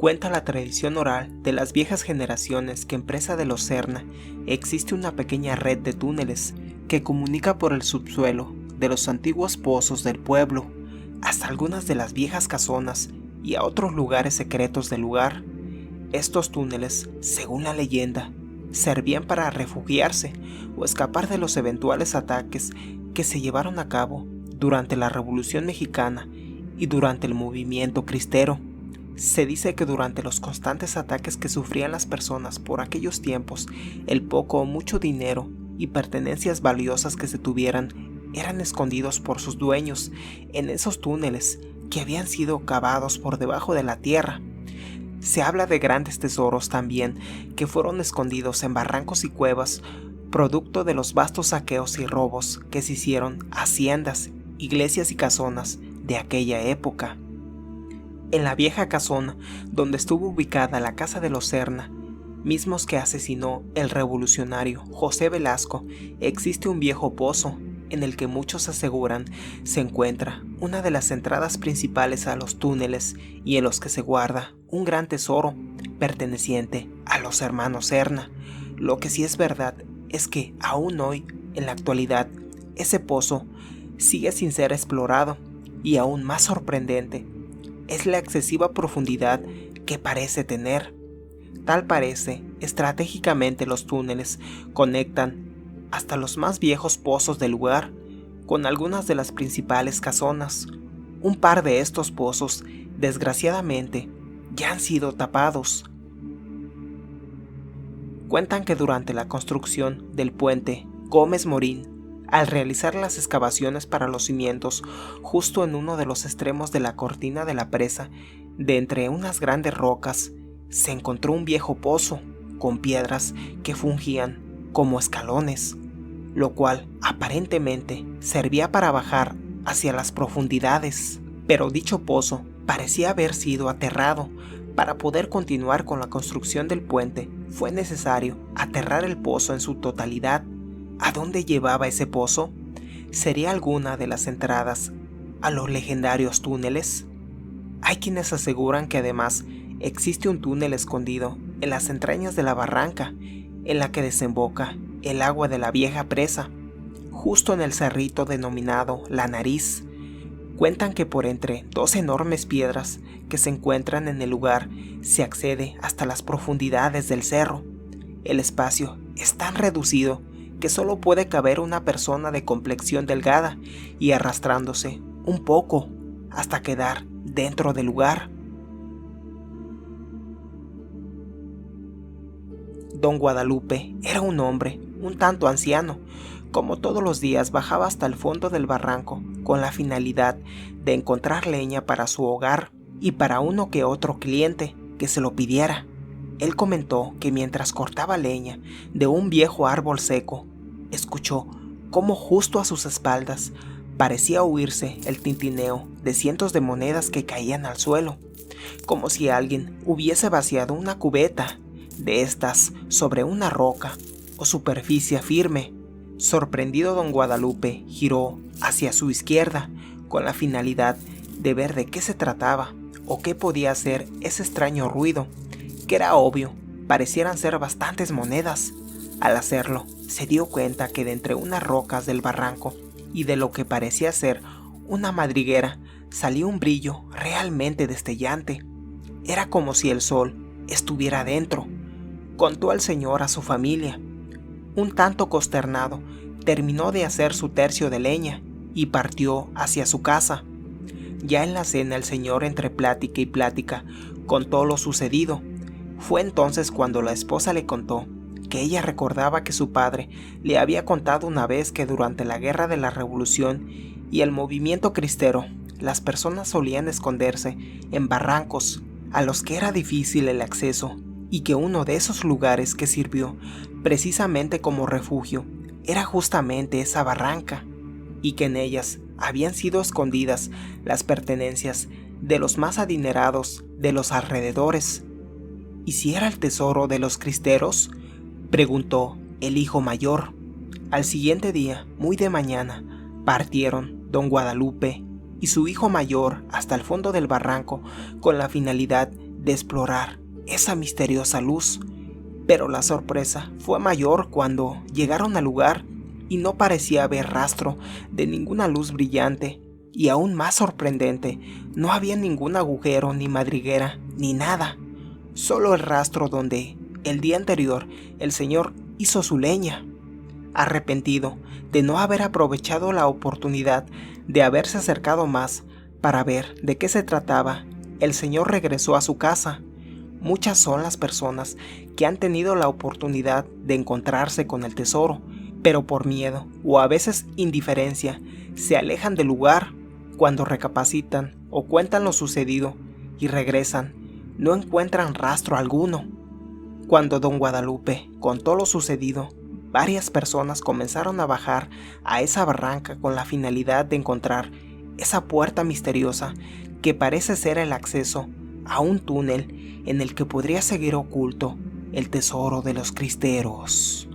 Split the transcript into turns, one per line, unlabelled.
Cuenta la tradición oral de las viejas generaciones que en Presa de los Serna existe una pequeña red de túneles que comunica por el subsuelo de los antiguos pozos del pueblo hasta algunas de las viejas casonas y a otros lugares secretos del lugar. Estos túneles, según la leyenda, servían para refugiarse o escapar de los eventuales ataques que se llevaron a cabo durante la Revolución Mexicana y durante el movimiento cristero. Se dice que durante los constantes ataques que sufrían las personas por aquellos tiempos, el poco o mucho dinero y pertenencias valiosas que se tuvieran eran escondidos por sus dueños en esos túneles que habían sido cavados por debajo de la tierra. Se habla de grandes tesoros también que fueron escondidos en barrancos y cuevas, producto de los vastos saqueos y robos que se hicieron a haciendas, iglesias y casonas de aquella época. En la vieja casona donde estuvo ubicada la casa de los Serna, mismos que asesinó el revolucionario José Velasco, existe un viejo pozo en el que muchos aseguran se encuentra una de las entradas principales a los túneles y en los que se guarda un gran tesoro perteneciente a los hermanos Serna. Lo que sí es verdad es que aún hoy, en la actualidad, ese pozo sigue sin ser explorado y aún más sorprendente es la excesiva profundidad que parece tener. Tal parece, estratégicamente los túneles conectan hasta los más viejos pozos del lugar con algunas de las principales casonas. Un par de estos pozos, desgraciadamente, ya han sido tapados. Cuentan que durante la construcción del puente Gómez Morín, al realizar las excavaciones para los cimientos, justo en uno de los extremos de la cortina de la presa, de entre unas grandes rocas, se encontró un viejo pozo con piedras que fungían como escalones, lo cual aparentemente servía para bajar hacia las profundidades. Pero dicho pozo parecía haber sido aterrado. Para poder continuar con la construcción del puente, fue necesario aterrar el pozo en su totalidad. ¿A dónde llevaba ese pozo? ¿Sería alguna de las entradas a los legendarios túneles? Hay quienes aseguran que además existe un túnel escondido en las entrañas de la barranca en la que desemboca el agua de la vieja presa, justo en el cerrito denominado La Nariz. Cuentan que por entre dos enormes piedras que se encuentran en el lugar se accede hasta las profundidades del cerro. El espacio es tan reducido que solo puede caber una persona de complexión delgada y arrastrándose un poco hasta quedar dentro del lugar. Don Guadalupe era un hombre un tanto anciano. Como todos los días bajaba hasta el fondo del barranco con la finalidad de encontrar leña para su hogar y para uno que otro cliente que se lo pidiera. Él comentó que mientras cortaba leña de un viejo árbol seco, escuchó cómo justo a sus espaldas parecía oírse el tintineo de cientos de monedas que caían al suelo, como si alguien hubiese vaciado una cubeta de estas sobre una roca o superficie firme. Sorprendido, don Guadalupe giró hacia su izquierda con la finalidad de ver de qué se trataba o qué podía hacer ese extraño ruido, que era obvio, parecieran ser bastantes monedas. Al hacerlo, se dio cuenta que de entre unas rocas del barranco y de lo que parecía ser una madriguera salía un brillo realmente destellante. Era como si el sol estuviera dentro. Contó el señor a su familia. Un tanto consternado, terminó de hacer su tercio de leña y partió hacia su casa. Ya en la cena el señor, entre plática y plática, contó lo sucedido. Fue entonces cuando la esposa le contó que ella recordaba que su padre le había contado una vez que durante la guerra de la Revolución y el movimiento cristero, las personas solían esconderse en barrancos a los que era difícil el acceso, y que uno de esos lugares que sirvió precisamente como refugio era justamente esa barranca, y que en ellas habían sido escondidas las pertenencias de los más adinerados de los alrededores. ¿Y si era el tesoro de los cristeros?, preguntó el hijo mayor. Al siguiente día, muy de mañana, partieron don Guadalupe y su hijo mayor hasta el fondo del barranco con la finalidad de explorar esa misteriosa luz. Pero la sorpresa fue mayor cuando llegaron al lugar y no parecía haber rastro de ninguna luz brillante. Y aún más sorprendente, no había ningún agujero ni madriguera ni nada, solo el rastro donde el día anterior el señor hizo su leña. Arrepentido de no haber aprovechado la oportunidad de haberse acercado más para ver de qué se trataba, el señor regresó a su casa. Muchas son las personas que han tenido la oportunidad de encontrarse con el tesoro, pero por miedo o a veces indiferencia se alejan del lugar. Cuando recapacitan o cuentan lo sucedido y regresan, no encuentran rastro alguno. Cuando don Guadalupe contó lo sucedido, varias personas comenzaron a bajar a esa barranca con la finalidad de encontrar esa puerta misteriosa que parece ser el acceso a un túnel en el que podría seguir oculto el tesoro de los cristeros.